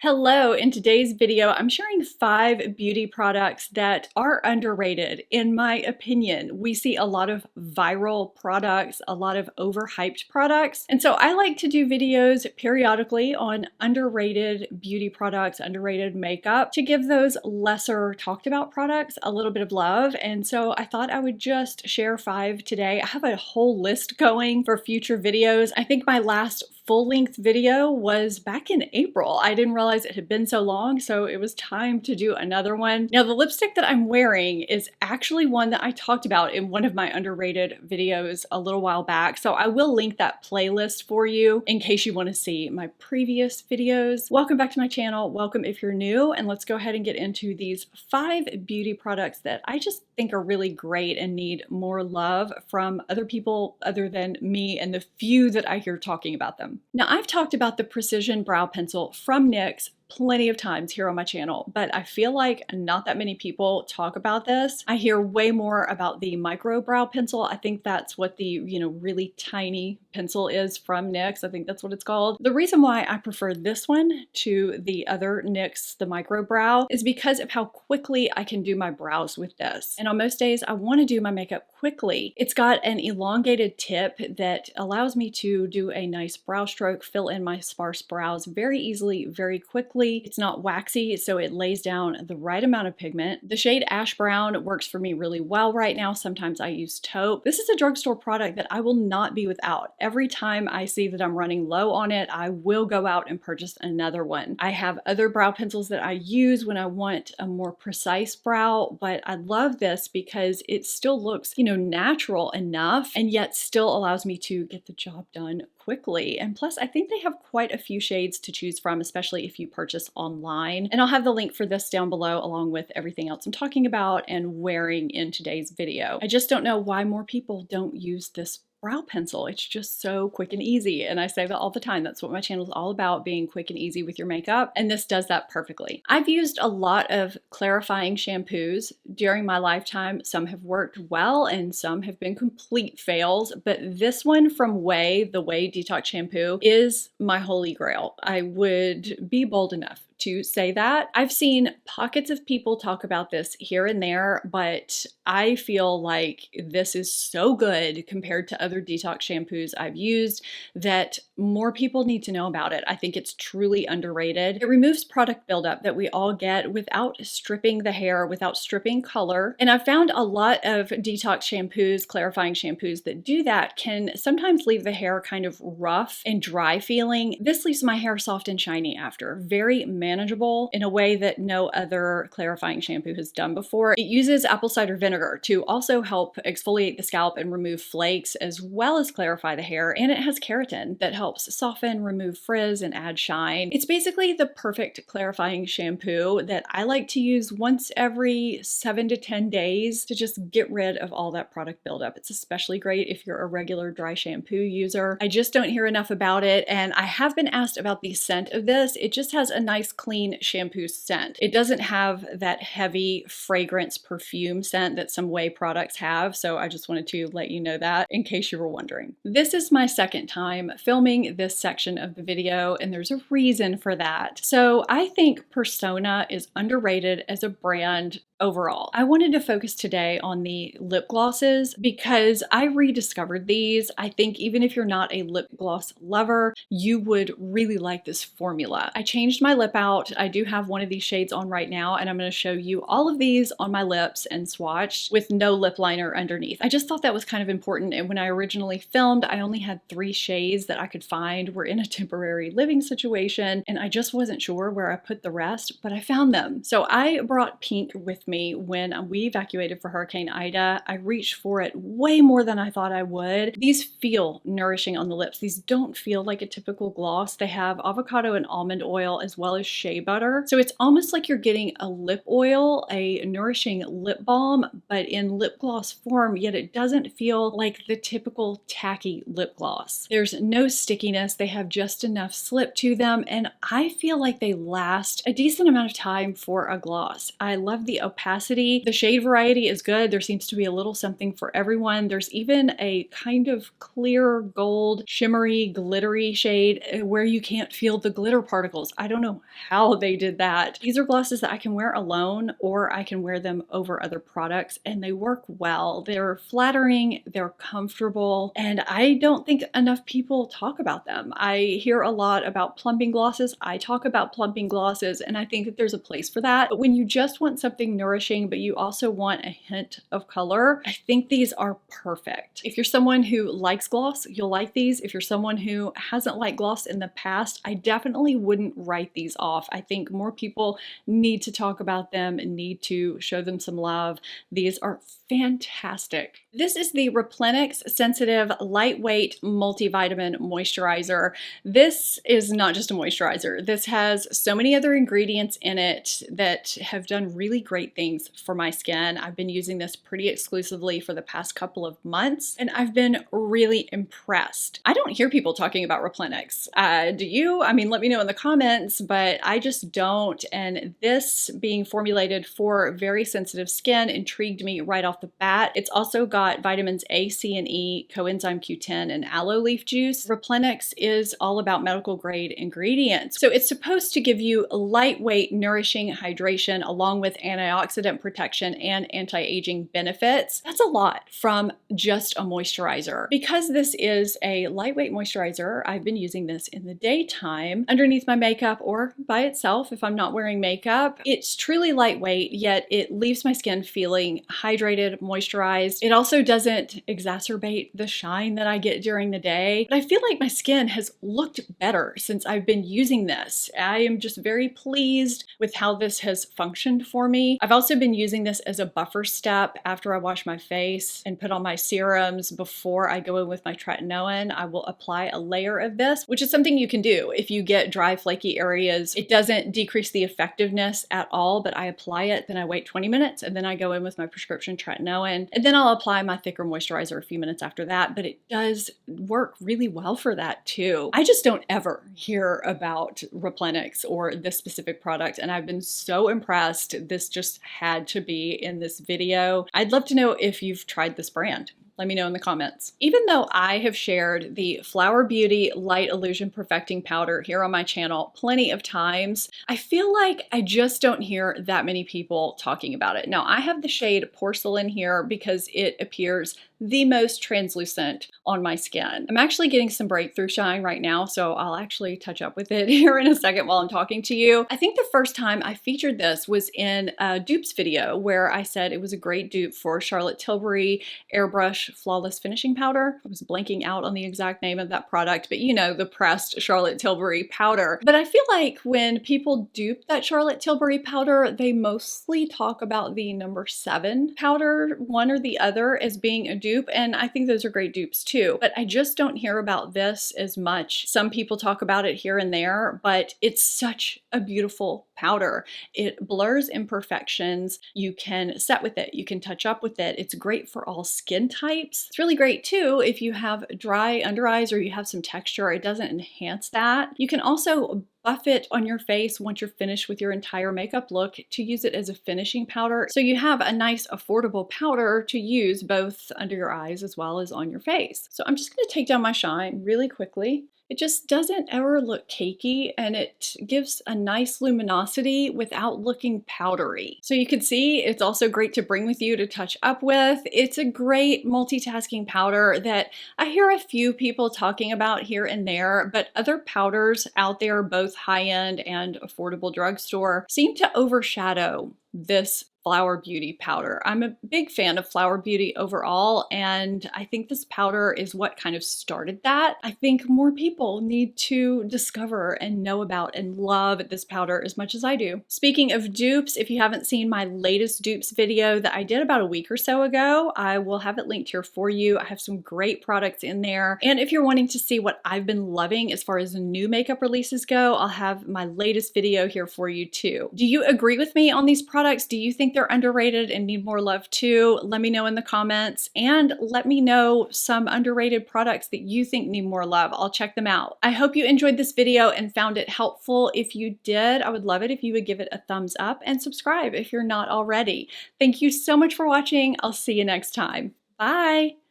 Hello, in today's video, I'm sharing 5 beauty products that are underrated. In my opinion, we see a lot of viral products, a lot of overhyped products. And so I like to do videos periodically on underrated beauty products, underrated makeup to give those lesser talked about products a little bit of love. And so I thought I would just share 5 today. I have a whole list going for future videos. I think my last full-length video was back in April. I didn't realize it had been so long, so it was time to do another one. Now, the lipstick that I'm wearing is actually one that I talked about in one of my underrated videos a little while back, so I will link that playlist for you in case you want to see my previous videos. Welcome back to my channel. Welcome if you're new, and let's go ahead and get into these 5 beauty products that I just think are really great and need more love from other people other than me and the few that I hear talking about them. Now, I've talked about the Precision Brow Pencil from NYX plenty of times here on my channel, but I feel like not that many people talk about this. I hear way more about the micro brow pencil. I think that's what the, really tiny pencil is from NYX. I think that's what it's called. The reason why I prefer this one to the other NYX, the micro brow, is because of how quickly I can do my brows with this. And on most days, I want to do my makeup quickly. It's got an elongated tip that allows me to do a nice brow stroke, fill in my sparse brows very easily, very quickly. It's not waxy, so it lays down the right amount of pigment. The shade Ash Brown works for me really well right now. Sometimes I use taupe. This is a drugstore product that I will not be without. Every time I see that I'm running low on it, I will go out and purchase another one. I have other brow pencils that I use when I want a more precise brow, but I love this because it still looks, natural enough and yet still allows me to get the job done quickly. And plus, I think they have quite a few shades to choose from, especially if you purchase online. And I'll have the link for this down below along with everything else I'm talking about and wearing in today's video. I just don't know why more people don't use this brow pencil. It's just so quick and easy. And I say that all the time. That's what my channel is all about, being quick and easy with your makeup. And this does that perfectly. I've used a lot of clarifying shampoos during my lifetime. Some have worked well and some have been complete fails. But this one from the Way Detox Shampoo is my holy grail. I would be bold enough to say that. I've seen pockets of people talk about this here and there, but I feel like this is so good compared to other detox shampoos I've used that more people need to know about it. I think it's truly underrated. It removes product buildup that we all get without stripping the hair, without stripping color. And I've found a lot of detox shampoos, clarifying shampoos that do that can sometimes leave the hair kind of rough and dry feeling. This leaves my hair soft and shiny after. Very manageable in a way that no other clarifying shampoo has done before. It uses apple cider vinegar to also help exfoliate the scalp and remove flakes as well as clarify the hair, and it has keratin that helps soften, remove frizz, and add shine. It's basically the perfect clarifying shampoo that I like to use once every 7 to 10 days to just get rid of all that product buildup. It's especially great if you're a regular dry shampoo user. I just don't hear enough about it, and I have been asked about the scent of this. It just has a nice clean shampoo scent. It doesn't have that heavy fragrance perfume scent that some Way products have, so I just wanted to let you know that in case you were wondering. This is my second time filming this section of the video, and there's a reason for that. So I think Persona is underrated as a brand overall. I wanted to focus today on the lip glosses because I rediscovered these. I think even if you're not a lip gloss lover, you would really like this formula. I changed my lip out. I do have one of these shades on right now, and I'm going to show you all of these on my lips and swatched with no lip liner underneath. I just thought that was kind of important, and when I originally filmed, I only had 3 shades that I could find. We're in a temporary living situation, and I just wasn't sure where I put the rest, but I found them. So I brought pink with me when we evacuated for Hurricane Ida. I reached for it way more than I thought I would. These feel nourishing on the lips. These don't feel like a typical gloss. They have avocado and almond oil as well as shea butter. So it's almost like you're getting a lip oil, a nourishing lip balm, but in lip gloss form, yet it doesn't feel like the typical tacky lip gloss. There's no stickiness. They have just enough slip to them, and I feel like they last a decent amount of time for a gloss. I love the opacity opacity. The shade variety is good. There seems to be a little something for everyone. There's even a kind of clear gold, shimmery, glittery shade where you can't feel the glitter particles. I don't know how they did that. These are glosses that I can wear alone or I can wear them over other products, and they work well. They're flattering, they're comfortable, and I don't think enough people talk about them. I hear a lot about plumping glosses. I talk about plumping glosses, and I think that there's a place for that. But when you just want something nourishing, but you also want a hint of color, I think these are perfect. If you're someone who likes gloss, you'll like these. If you're someone who hasn't liked gloss in the past, I definitely wouldn't write these off. I think more people need to talk about them and need to show them some love. These are fantastic. This is the Replenix Sensitive Lightweight Multivitamin Moisturizer. This is not just a moisturizer. This has so many other ingredients in it that have done really great things for my skin. I've been using this pretty exclusively for the past couple of months, and I've been really impressed. I don't hear people talking about Replenix. Do you? I mean, let me know in the comments, but I just don't. And this being formulated for very sensitive skin intrigued me right off the bat. It's also got vitamins A, C, and E, coenzyme Q10, and aloe leaf juice. Replenix is all about medical grade ingredients. So it's supposed to give you lightweight, nourishing hydration along with antioxidant protection and anti-aging benefits. That's a lot from just a moisturizer. Because this is a lightweight moisturizer, I've been using this in the daytime underneath my makeup or by itself if I'm not wearing makeup. It's truly lightweight, yet it leaves my skin feeling hydrated, moisturized. It also doesn't exacerbate the shine that I get during the day, but I feel like my skin has looked better since I've been using this. I am just very pleased with how this has functioned for me. I've also been using this as a buffer step after I wash my face and put on my serums. Before I go in with my tretinoin, I will apply a layer of this, which is something you can do if you get dry, flaky areas. It doesn't decrease the effectiveness at all, but I apply it, then I wait 20 minutes, and then I go in with my prescription tretinoin, and then I'll apply my thicker moisturizer a few minutes after that. But it does work really well for that too. I just don't ever hear about Replenix or this specific product, and I've been so impressed. This just had to be in this video. I'd love to know if you've tried this brand. Let me know in the comments. Even though I have shared the Flower Beauty Light Illusion Perfecting Powder here on my channel plenty of times, I feel like I just don't hear that many people talking about it. Now, I have the shade Porcelain here because it appears the most translucent on my skin. I'm actually getting some breakthrough shine right now, so I'll actually touch up with it here in a second while I'm talking to you. I think the first time I featured this was in a dupes video where I said it was a great dupe for Charlotte Tilbury Airbrush Flawless Finishing Powder. I was blanking out on the exact name of that product, but you know, the pressed Charlotte Tilbury powder. But I feel like when people dupe that Charlotte Tilbury powder, they mostly talk about the number 7 powder, one or the other, as being a dupe. And I think those are great dupes too, but I just don't hear about this as much. Some people talk about it here and there, but it's such a beautiful powder. It blurs imperfections. You can set with it. You can touch up with it. It's great for all skin types. It's really great too if you have dry under eyes or you have some texture. It doesn't enhance that. You can also buff it on your face once you're finished with your entire makeup look to use it as a finishing powder. So you have a nice affordable powder to use both under your eyes as well as on your face. So I'm just going to take down my shine really quickly. It just doesn't ever look cakey, and it gives a nice luminosity without looking powdery. So you can see it's also great to bring with you to touch up with. It's a great multitasking powder that I hear a few people talking about here and there, but other powders out there, both high-end and affordable drugstore, seem to overshadow this Flower Beauty powder. I'm a big fan of Flower Beauty overall, and I think this powder is what kind of started that. I think more people need to discover and know about and love this powder as much as I do. Speaking of dupes, if you haven't seen my latest dupes video that I did about a week or so ago, I will have it linked here for you. I have some great products in there. And if you're wanting to see what I've been loving as far as new makeup releases go, I'll have my latest video here for you too. Do you agree with me on these products? products, do you think they're underrated and need more love too? Let me know in the comments, and let me know some underrated products that you think need more love. I'll check them out. I hope you enjoyed this video and found it helpful. If you did, I would love it if you would give it a thumbs up and subscribe if you're not already. Thank you so much for watching. I'll see you next time. Bye.